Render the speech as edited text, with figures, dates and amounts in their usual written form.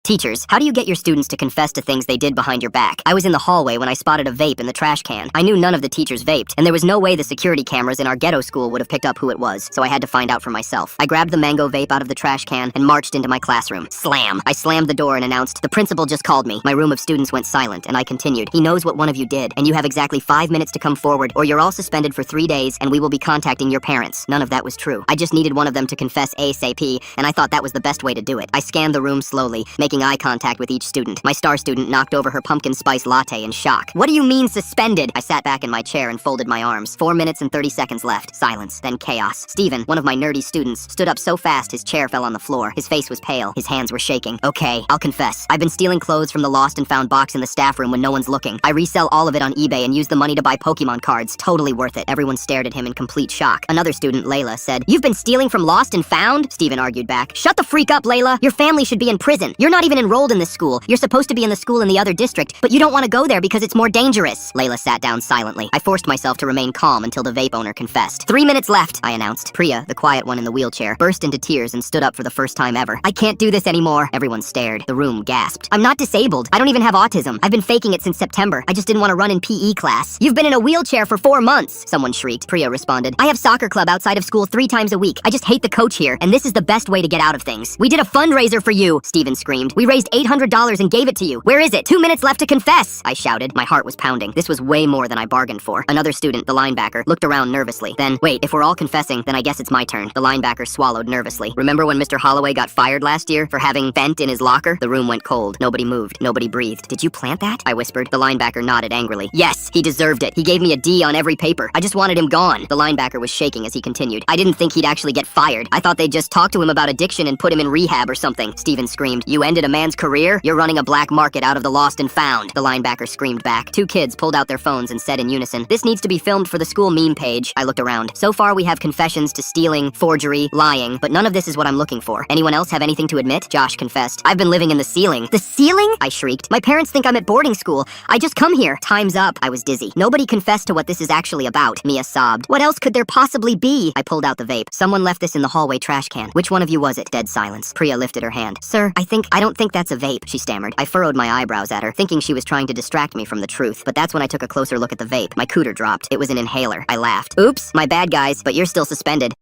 Teachers, how do you get your students to confess to things they did behind your back? I was in the hallway when I spotted a vape in the trash can. I knew none of the teachers vaped, and there was no way the security cameras in our ghetto school would have picked up who it was, so I had to find out for myself. I grabbed the mango vape out of the trash can and marched into my classroom. Slam! I slammed the door and announced, "The principal just called me." My room of students went silent, and I continued, "He knows what one of you did, and you have exactly 5 minutes to come forward, or you're all suspended for 3 days, and we will be contacting your parents." None of that was true. I just needed one of them to confess ASAP, and I thought that was the best way to do it. I scanned the room slowly, making eye contact with each student. My star student knocked over her pumpkin spice latte in shock. "What do you mean suspended?" I sat back in my chair and folded my arms. 4 minutes and 30 seconds left. Silence, then chaos. Steven, one of my nerdy students, stood up so fast his chair fell on the floor. His face was pale. His hands were shaking. "Okay, I'll confess. I've been stealing clothes from the lost and found box in the staff room when no one's looking. I resell all of it on eBay and use the money to buy Pokemon cards. Totally worth it." Everyone stared at him in complete shock. Another student, Layla, said, "You've been stealing from lost and found?" Steven argued back. "Shut the freak up, Layla. Your family should be in prison. You're not even enrolled in this school. You're supposed to be in the school in the other district, but you don't want to go there because it's more dangerous." Layla sat down silently. I forced myself to remain calm until the vape owner confessed. 3 minutes left, I announced. Priya, the quiet one in the wheelchair, burst into tears and stood up for the first time ever. "I can't do this anymore." Everyone stared. The room gasped. "I'm not disabled. I don't even have autism. I've been faking it since September. I just didn't want to run in PE class." "You've been in a wheelchair for 4 months," someone shrieked. Priya responded, "I have soccer club outside of school 3 times a week. I just hate the coach here, and this is the best way to get out of things." "We did a fundraiser for you," Steven screamed. "We raised $800 and gave it to you. Where is it? 2 minutes left to confess," I shouted. My heart was pounding. This was way more than I bargained for. Another student, the linebacker, looked around nervously. Then, "Wait, if we're all confessing, then I guess it's my turn." The linebacker swallowed nervously. "Remember when Mr. Holloway got fired last year for having vent in his locker?" The room went cold. Nobody moved. Nobody breathed. "Did you plant that?" I whispered. The linebacker nodded angrily. "Yes, he deserved it. He gave me a D on every paper. I just wanted him gone." The linebacker was shaking as he continued. "I didn't think he'd actually get fired. I thought they'd just talk to him about addiction and put him in rehab or something." Steven screamed. "You ended a man's career? You're running a black market out of the lost and found." The linebacker screamed back. 2 kids pulled out their phones and said in unison, "This needs to be filmed for the school meme page." I looked around. So far we have confessions to stealing, forgery, lying, but none of this is what I'm looking for. Anyone else have anything to admit? Josh confessed. "I've been living in the ceiling." "The ceiling?" I shrieked. "My parents think I'm at boarding school. I just come here." "Time's up." I was dizzy. "Nobody confessed to what this is actually about." Mia sobbed. "What else could there possibly be?" I pulled out the vape. "Someone left this in the hallway trash can. Which one of you was it?" Dead silence. Priya lifted her hand. "Sir, I don't think that's a vape," she stammered. I furrowed my eyebrows at her, thinking she was trying to distract me from the truth, but that's when I took a closer look at the vape. My cooter dropped. It was an inhaler. I laughed. "Oops, my bad guys, but you're still suspended."